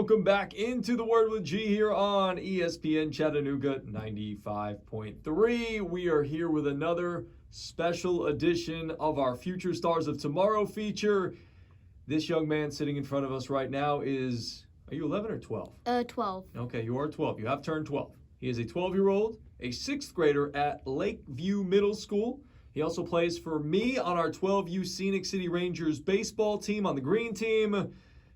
welcome back into the Word with G here on ESPN Chattanooga 95.3. We are here with another special edition of our Future Stars of Tomorrow feature. This young man sitting in front of us right now is, are you 11 or 12? 12. Okay, you are 12. You have turned 12. He is a 12-year-old, a 6th grader at Lakeview Middle School. He also plays for me on our 12U Scenic City Rangers baseball team on the green team.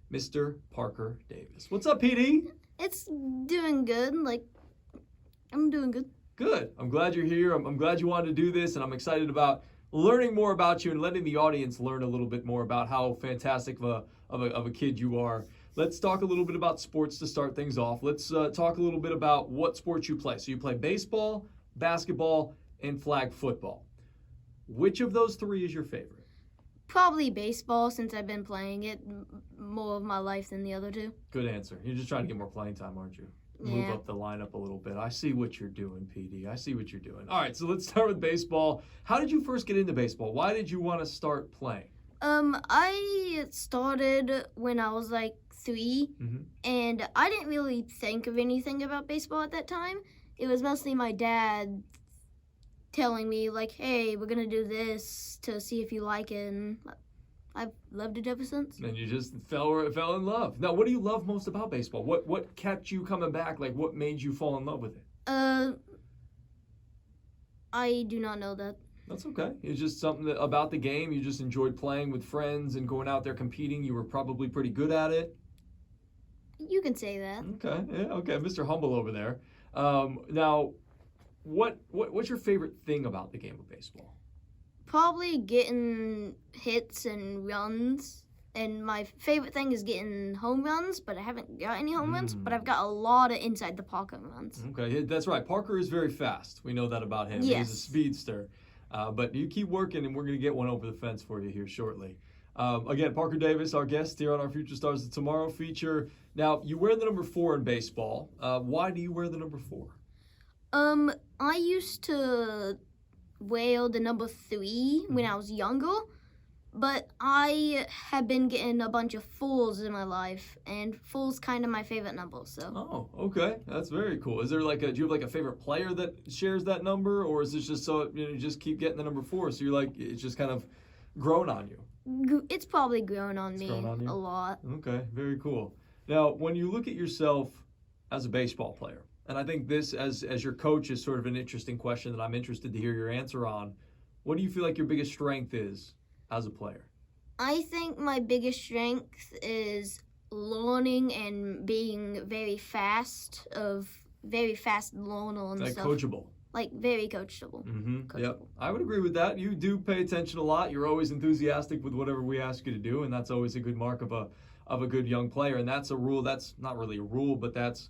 Mr. Parker Davis. What's up, PD? It's doing good. I'm doing good. Good. I'm glad you're here. I'm glad you wanted to do this, and I'm excited about learning more about you and letting the audience learn a little bit more about how fantastic of a kid you are. Let's talk a little bit about sports to start things off. Let's talk a little bit about what sports you play. So you play baseball, basketball, and flag football. Which of those three is your favorite? Probably baseball, since I've been playing it more of my life than the other two. Good answer. You're just trying to get more playing time, aren't you? Move up the lineup a little bit. I see what you're doing, PD. I see what you're doing. All right, so let's start with baseball. How did you first get into baseball? Why did you want to start playing? I started when I was 3, and I didn't really think of anything about baseball at that time. It was mostly my dad telling me, hey, we're going to do this to see if you like it, and I've loved it ever since. And you just fell in love. Now, what do you love most about baseball? What kept you coming back? What made you fall in love with it? I do not know that. That's okay. It's just something about the game. You just enjoyed playing with friends and going out there competing. You were probably pretty good at it. You can say that. Okay. Yeah, okay. Mr. Humble over there. Now, what's your favorite thing about the game of baseball? Probably getting hits and runs. And my favorite thing is getting home runs, but I haven't got any home runs, but I've got a lot of inside the pocket runs. Okay, that's right. Parker is very fast. We know that about him. Yes. He's a speedster. But you keep working, and we're going to get one over the fence for you here shortly. Again, Parker Davis, our guest here on our Future Stars of Tomorrow feature. Now, you wear the number 4 in baseball. Why do you wear the number 4? I used to wear the number 3 when I was younger, but I have been getting a bunch of 4s in my life, and 4's kind of my favorite number. So. Oh, okay, that's very cool. Is there do you have a favorite player that shares that number, or is this just so you just keep getting the number 4? So you're it's just kind of grown on you? It's probably grown on me a lot. Okay, very cool. Now, when you look at yourself as a baseball player, and I think this, as your coach, is sort of an interesting question that I'm interested to hear your answer on. What do you feel like your biggest strength is as a player? I think my biggest strength is learning and being very fast learner and stuff. Coachable. Very coachable. Yep, I would agree with that. You do pay attention a lot. You're always enthusiastic with whatever we ask you to do, and that's always a good mark of a good young player. And that's a rule. That's not really a rule, but that's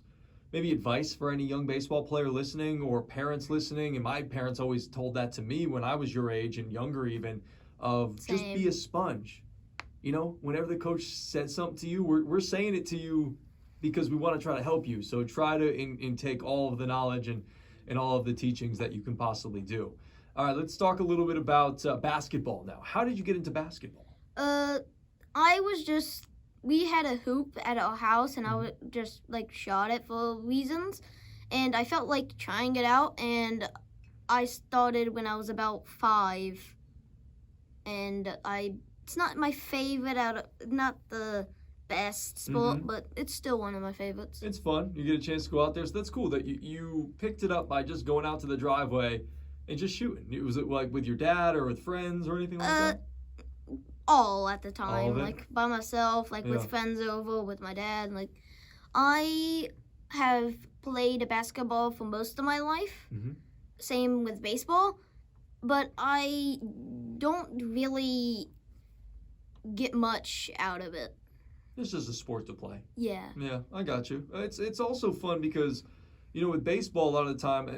maybe advice for any young baseball player listening or parents listening. And my parents always told that to me when I was your age and younger even, of just be a sponge. Whenever the coach said something to you, we're saying it to you because we want to try to help you. So try to intake all of the knowledge and all of the teachings that you can possibly do. All right, let's talk a little bit about basketball now. How did you get into basketball? We had a hoop at our house, and I would just shot it for reasons, and I felt like trying it out, and I started when I was about 5, and it's not my favorite not the best sport, but it's still one of my favorites. It's fun. You get a chance to go out there, so that's cool that you picked it up by just going out to the driveway and just shooting. Was it with your dad or with friends or anything like that? All at the time, all of it? By myself, with friends over, with my dad. I have played basketball for most of my life. Same with baseball, but I don't really get much out of it. It's just a sport to play. Yeah. Yeah, I got you. It's also fun because, with baseball, a lot of the time,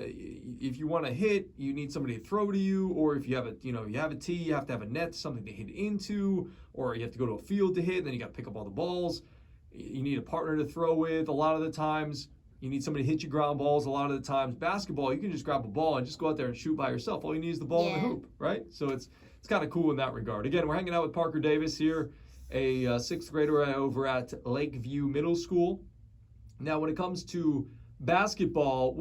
if you want to hit, you need somebody to throw to you, or if you have a tee, you have to have a net, something to hit into, or you have to go to a field to hit, and then you got to pick up all the balls. You need a partner to throw with. A lot of the times, you need somebody to hit you ground balls. A lot of the times, basketball, you can just grab a ball and just go out there and shoot by yourself. All you need is the ball and the hoop, right? So it's kind of cool in that regard. Again, we're hanging out with Parker Davis here, a 6th grader over at Lakeview Middle School. Now, when it comes to basketball,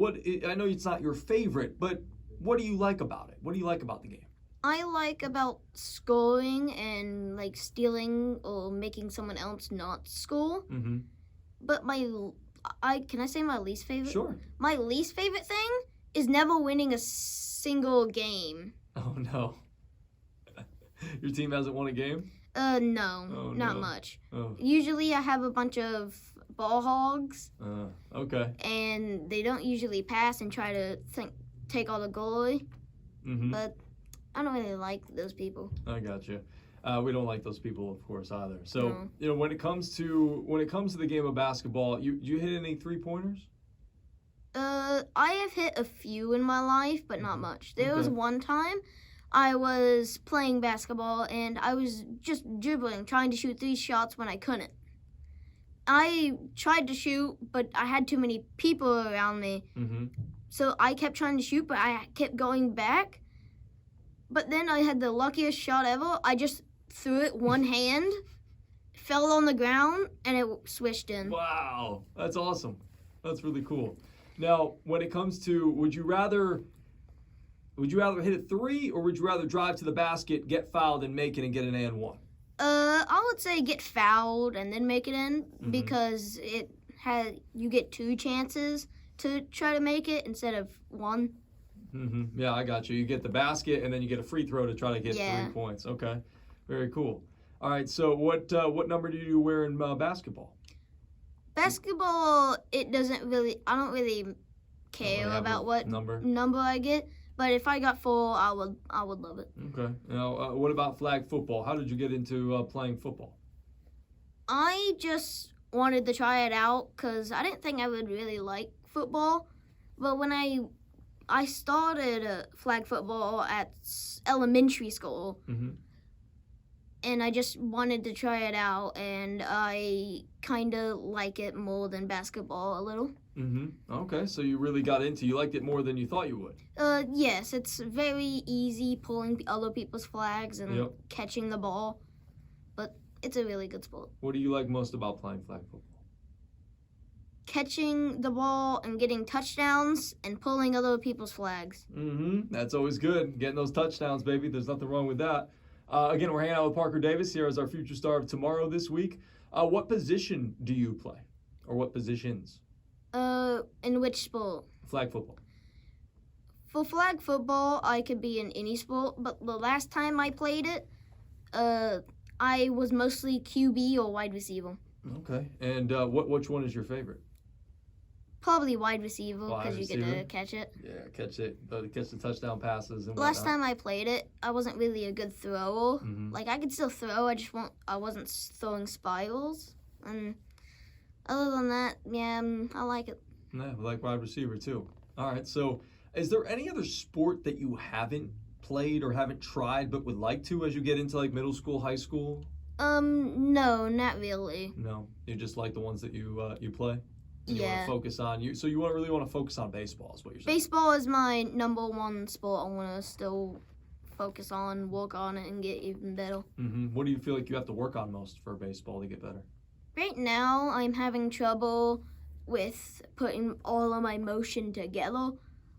I know it's not your favorite, but what do you like about it? What do you like about the game? I like about scoring and like stealing or making someone else not score. Mm-hmm. But can I say my least favorite? Sure. My least favorite thing is never winning a single game. Oh no. Your team hasn't won a game? No, Oh, not no. much. Oh. Usually I have a bunch of ball hogs, Okay. and they don't usually pass and try to take all the glory. Mm-hmm. But I don't really like those people. I got you. We don't like those people, of course, either. So, No. you know, when it comes to the game of basketball, you hit any 3-pointers? I have hit a few in my life, but not much. There was Okay. one time I was playing basketball and I was just dribbling, trying to shoot 3 shots when I couldn't. I tried to shoot, but I had too many people around me. Mm-hmm. So I kept trying to shoot, but I kept going back. But then I had the luckiest shot ever. I just threw it one hand, fell on the ground, and it swished in. Wow, that's awesome. That's really cool. Now, when it comes to, would you rather hit a 3, or would you rather drive to the basket, get fouled, and make it and get an and one? I would say get fouled and then make it in because you get 2 chances to try to make it instead of 1. Mm-hmm. Yeah, I got you. You get the basket, and then you get a free throw to try to get 3 points. Okay, very cool. All right, so what number do you wear in basketball? Basketball, I don't really care Don't have about a what number I get. But if I got 4, I would love it. Okay. Now, what about flag football? How did you get into playing football? I just wanted to try it out because I didn't think I would really like football. But when I started flag football at elementary school, and I just wanted to try it out, and I kind of like it more than basketball a little. Okay, so you really you liked it more than you thought you would. Yes, it's very easy pulling other people's flags and catching the ball, but it's a really good sport. What do you like most about playing flag football? Catching the ball and getting touchdowns and pulling other people's flags. That's always good. Getting those touchdowns, baby. There's nothing wrong with that. Again, we're hanging out with Parker Davis here as our future star of tomorrow this week. What position do you play? Or what positions? In which sport? Flag football. For flag football, I could be in any sport, but the last time I played it, I was mostly QB or wide receiver. Okay. And which one is your favorite? Probably wide receiver because you get to catch it. Yeah, catch the touchdown passes and whatnot. Last time I played it, I wasn't really a good thrower. Like I could still throw, I wasn't throwing spirals. And other than that, yeah, I like it. Yeah, I like wide receiver too. All right, so is there any other sport that you haven't played or haven't tried but would like to as you get into like middle school, high school? No, not really. No, you just like the ones that you play? And you Yeah. want to focus on so you really want to focus on baseball is what you're saying? Baseball is my number 1 sport. I want to still focus on, work on it, and get even better. What do you feel like you have to work on most for baseball to get better? Right now, I'm having trouble with putting all of my motion together.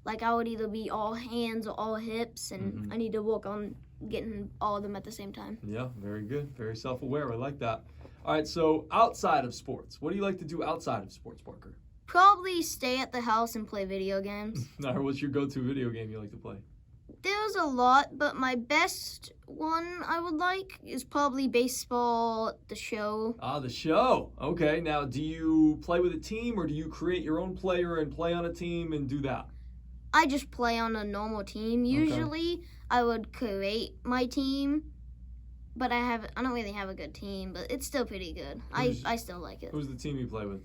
Like I would either be all hands or all hips, and I need to work on getting all of them at the same time. Yeah, very good. Very self-aware. I like that. All right, so outside of sports, what do you like to do outside of sports, Parker? Probably stay at the house and play video games. Or what's your go-to video game you like to play? There's a lot, but my best one I would like is probably baseball, The Show. The Show. Okay, now do you play with a team or do you create your own player and play on a team and do that? I just play on a normal team. Usually I would create my team, but I don't really have a good team, but it's still pretty good. I still like it. Who's the team you play with?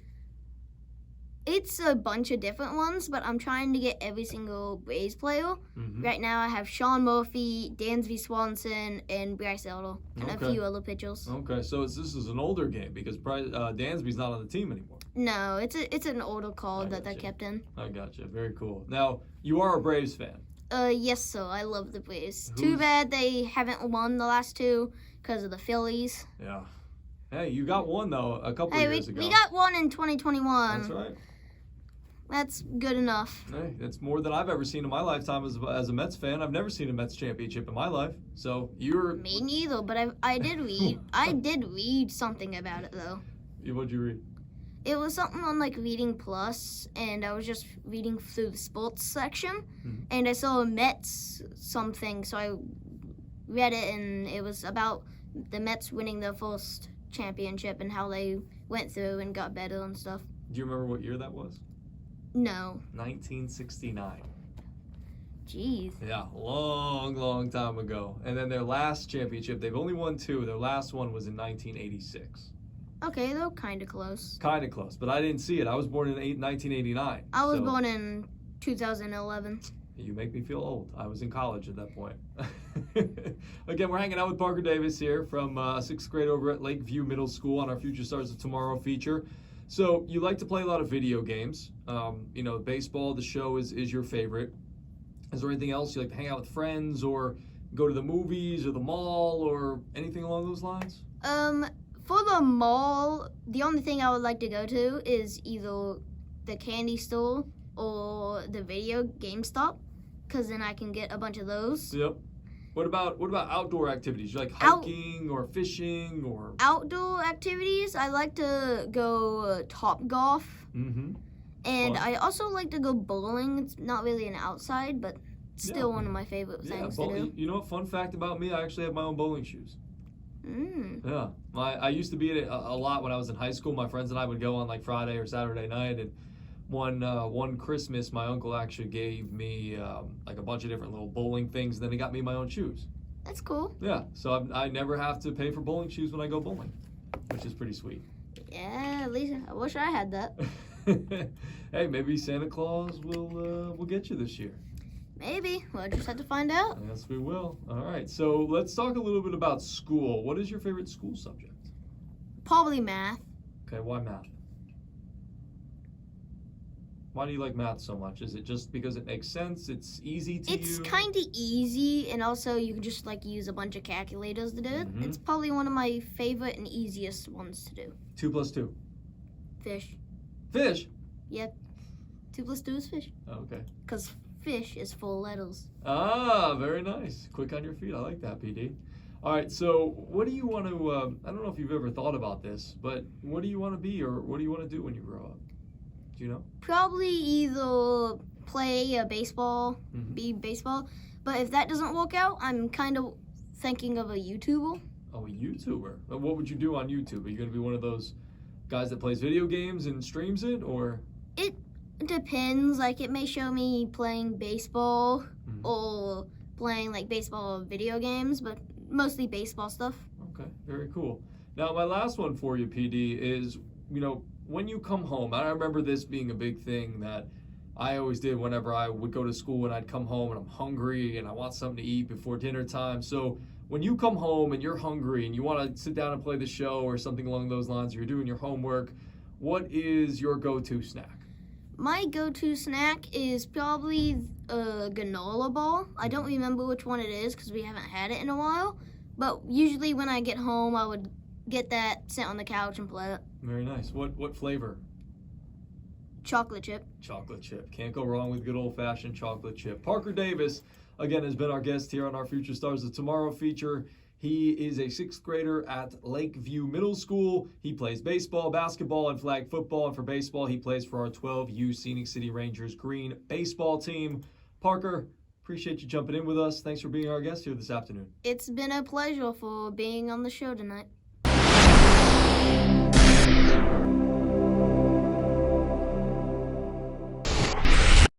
It's a bunch of different ones, but I'm trying to get every single Braves player. Right now I have Sean Murphy, Dansby Swanson, and Bryce Elder, and a few other pitchers. Okay, so this is an older game because Dansby's not on the team anymore. No, it's an older card that they kept in. I gotcha. Very cool. Now, you are a Braves fan. Yes, sir. I love the Braves. Too bad they haven't won the last 2 because of the Phillies. Yeah. Hey, you got one though a couple Hey, years ago. we got one in 2021. That's right. That's good enough. Hey, that's more than I've ever seen in my lifetime as a Mets fan. I've never seen a Mets championship in my life. So you're. Me neither, but I did read. I did read something about it though. What'd you read? It was something on like Reading Plus, and I was just reading through the sports section, and I saw a Mets something, so I read it, and it was about the Mets winning their first championship and how they went through and got better and stuff. Do you remember what year that was? No. 1969. Jeez. Yeah, long time ago. And then their last championship, they've only won 2. Their last one was in 1986. Okay, they're kind of close. Kind of close, but I didn't see it. I was born in 1989. I was so born in 2011. You make me feel old. I was in college at that point. Again, we're hanging out with Parker Davis here from 6th grade over at Lakeview Middle School on our Future Stars of Tomorrow feature. So you like to play a lot of video games. Baseball, the show is your favorite. Is there anything else you like to hang out with friends or go to the movies or the mall or anything along those lines? For the mall, the only thing I would like to go to is either the candy store or the video game stop, because then I can get a bunch of those. Yep. What about outdoor activities? You like hiking or fishing or outdoor activities? I like to go Top Golf. Mm-hmm. And Fun. I also like to go bowling. It's not really an outside, but still one of my favorite things to do. You know what? Fun fact about me, I actually have my own bowling shoes. Yeah. I used to be at it a lot when I was in high school. My friends and I would go on like Friday or Saturday night, and one Christmas, my uncle actually gave me like a bunch of different little bowling things, and then he got me my own shoes. That's cool. Yeah, so I never have to pay for bowling shoes when I go bowling, which is pretty sweet. Yeah, at least I wish I had that. Hey, maybe Santa Claus will get you this year. Maybe. We'll just have to find out. Yes, we will. All right, so let's talk a little bit about school. What is your favorite school subject? Probably math. Okay, why math? Why do you like math so much? Is it just because it makes sense? It's easy to It's you? kind of easy, and also you can just like use a bunch of calculators to do it. Mhm. It's probably one of my favorite and easiest ones to do. 2 plus 2. Fish. Fish? 2 plus 2 is fish. Okay. Because fish is 4 letters. Ah, very nice. Quick on your feet. I like that, PD. All right, so what do you want to, I don't know if you've ever thought about this, but what do you want to be or what do you want to do when you grow up? Do you know? Probably either play baseball, Mhm. be baseball, but if that doesn't work out, I'm kind of thinking of a YouTuber. Oh, a YouTuber. What would you do on YouTube? Are you going to be one of those guys that plays video games and streams it, or? It depends. Like, it may show me playing baseball Mhm. or playing like baseball video games, but mostly baseball stuff. Okay, very cool. Now, my last one for you, PD, is, when you come home, I remember this being a big thing that I always did whenever I would go to school and I'd come home and I'm hungry and I want something to eat before dinner time. So when you come home and you're hungry and you want to sit down and play the show or something along those lines, or you're doing your homework, what is your go-to snack? My go-to snack is probably a granola ball. I don't remember which one it is because we haven't had it in a while. But usually when I get home, I would get that, sit on the couch and play it. Very nice. What flavor? Chocolate chip. Chocolate chip. Can't go wrong with good old-fashioned chocolate chip. Parker Davis, again, has been our guest here on our Future Stars of Tomorrow feature. He is a 6th grader at Lakeview Middle School. He plays baseball, basketball, and flag football. And for baseball, he plays for our 12U Scenic City Rangers-Green baseball team. Parker, appreciate you jumping in with us. Thanks for being our guest here this afternoon. It's been a pleasure for being on the show tonight.